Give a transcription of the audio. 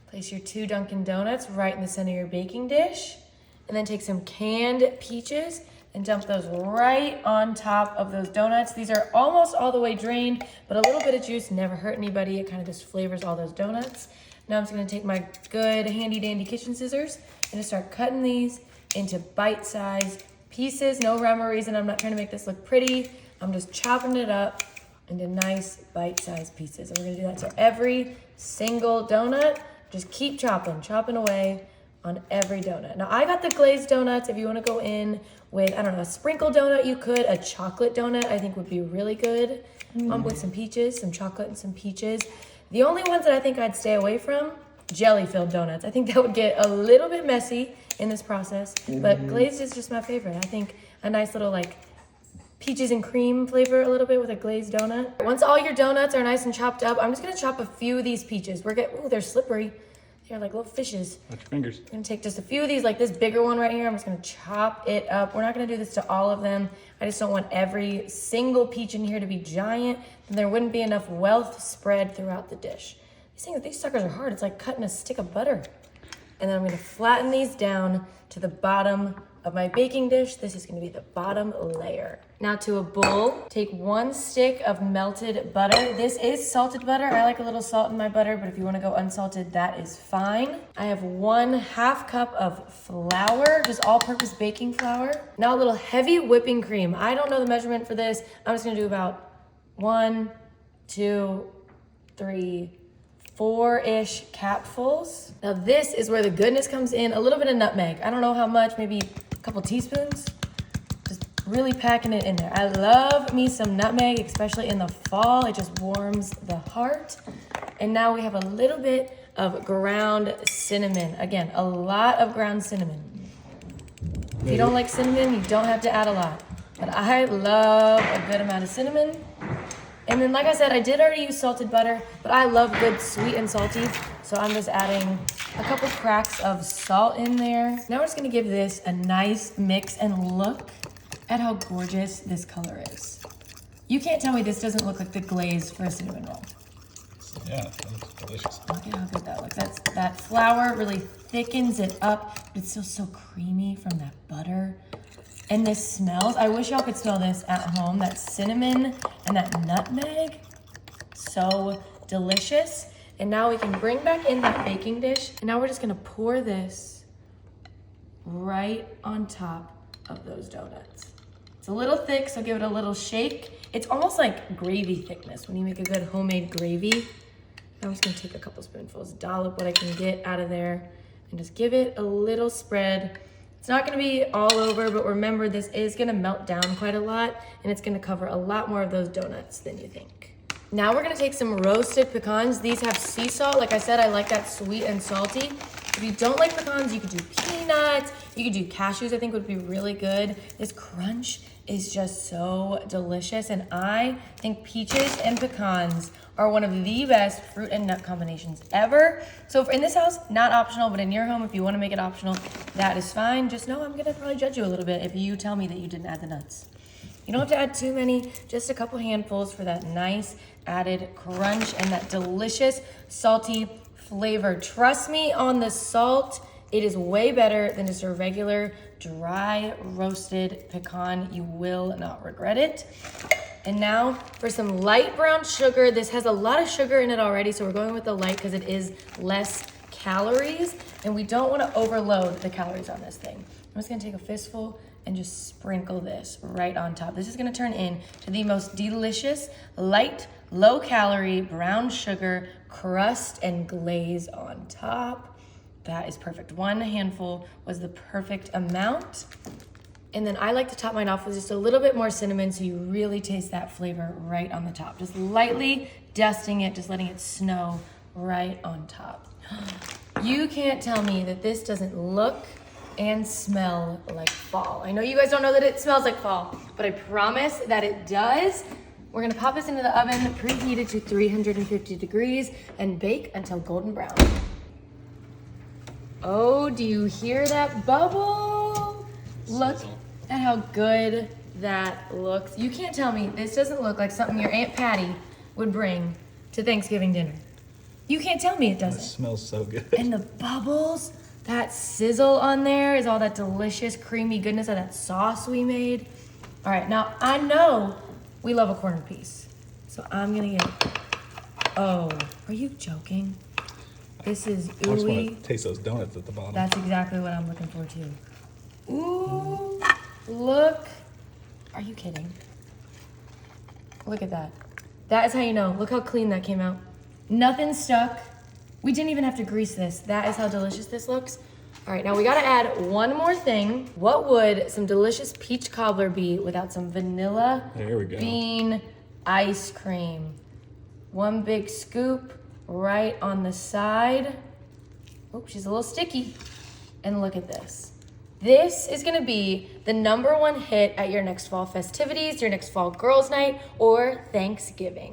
Place your 2 Dunkin Donuts right in the center of your baking dish. And then take some canned peaches and dump those right on top of those donuts. These are almost all the way drained, but a little bit of juice never hurt anybody. It kind of just flavors all those donuts. Now I'm just gonna take my good handy dandy kitchen scissors and just start cutting these into bite-sized pieces. No rhyme or reason, I'm not trying to make this look pretty. I'm just chopping it up into nice bite-sized pieces. And we're gonna do that to every single donut. Just keep chopping away on every donut. Now I got the glazed donuts. If you wanna go in with, I don't know, a sprinkle donut, you could. A chocolate donut I think would be really good with some peaches, some chocolate and some peaches. The only ones that I think I'd stay away from, jelly-filled donuts. I think that would get a little bit messy in this process, but glazed is just my favorite. I think a nice little like peaches and cream flavor a little bit with a glazed donut. Once all your donuts are nice and chopped up, I'm just gonna chop a few of these peaches. Ooh, they're slippery. They're like little fishes. Watch your fingers. I'm gonna take just a few of these, like this bigger one right here. I'm just gonna chop it up. We're not gonna do this to all of them. I just don't want every single peach in here to be giant, and there wouldn't be enough wealth spread throughout the dish. These suckers are hard. It's like cutting a stick of butter. And then I'm gonna flatten these down to the bottom of my baking dish. This is gonna be the bottom layer. Now to a bowl, take 1 stick of melted butter. This is salted butter. I like a little salt in my butter, but if you wanna go unsalted, that is fine. I have 1/2 cup of flour, just all-purpose baking flour. Now a little heavy whipping cream. I don't know the measurement for this. I'm just gonna do about 1, 2, 3, 4-ish capfuls. Now this is where the goodness comes in. A little bit of nutmeg. I don't know how much, maybe a couple teaspoons. Just really packing it in there. I love me some nutmeg, especially in the fall. It just warms the heart. And now we have a little bit of ground cinnamon. Again, a lot of ground cinnamon. If you don't like cinnamon, you don't have to add a lot. But I love a good amount of cinnamon. And then, like I said, I did already use salted butter, but I love good sweet and salty. So I'm just adding a couple cracks of salt in there. Now we're just gonna give this a nice mix and look at how gorgeous this color is. You can't tell me this doesn't look like the glaze for a cinnamon roll. Yeah, that looks delicious. Look at how good that looks. That flour really thickens it up, but it's still so creamy from that butter. And this smells, I wish y'all could smell this at home, that cinnamon and that nutmeg, so delicious. And now we can bring back in that baking dish, and now we're just gonna pour this right on top of those donuts. It's a little thick, so give it a little shake. It's almost like gravy thickness when you make a good homemade gravy. I'm just gonna take a couple spoonfuls, dollop what I can get out of there, and just give it a little spread. It's not gonna be all over, but remember this is gonna melt down quite a lot, and it's gonna cover a lot more of those donuts than you think. Now we're gonna take some roasted pecans. These have sea salt. Like I said, I like that sweet and salty. If you don't like pecans, you could do peanuts, you could do cashews, I think would be really good. This crunch is just so delicious, and I think peaches and pecans are one of the best fruit and nut combinations ever. So in this house, not optional, but in your home, if you wanna make it optional, that is fine. Just know I'm gonna probably judge you a little bit if you tell me that you didn't add the nuts. You don't have to add too many, just a couple handfuls for that nice added crunch and that delicious salty flavor. Trust me on the salt, it is way better than just a regular dry roasted pecan. You will not regret it. And now for some light brown sugar. This has a lot of sugar in it already, so we're going with the light because it is less calories, and we don't want to overload the calories on this thing. I'm just gonna take a fistful and just sprinkle this right on top. This is gonna turn into the most delicious, light, low calorie brown sugar crust and glaze on top. That is perfect. 1 handful was the perfect amount. And then I like to top mine off with just a little bit more cinnamon so you really taste that flavor right on the top. Just lightly dusting it, just letting it snow right on top. You can't tell me that this doesn't look and smell like fall. I know you guys don't know that it smells like fall, but I promise that it does. We're gonna pop this into the oven, preheated to 350 degrees, and bake until golden brown. Oh, do you hear that bubble? Look at how good that looks. You can't tell me this doesn't look like something your Aunt Patty would bring to Thanksgiving dinner. You can't tell me it It doesn't. smells so good. And the bubbles, that sizzle on there is all that delicious, creamy goodness of that sauce we made. All right, now I know we love a corner piece. So I'm gonna get, oh, are you joking? This is I just ooey. want to taste those donuts at the bottom. That's exactly what I'm looking for too. Ooh, look. Are you kidding? Look at that. That is how you know. Look how clean that came out. Nothing stuck. We didn't even have to grease this. That is how delicious this looks. All right, now we gotta add one more thing. What would some delicious peach cobbler be without some vanilla There we go. bean ice cream? One big scoop right on the side. Oh, she's a little sticky. And look at this. This is gonna be the #1 hit at your next fall festivities, your next fall girls' night, or Thanksgiving.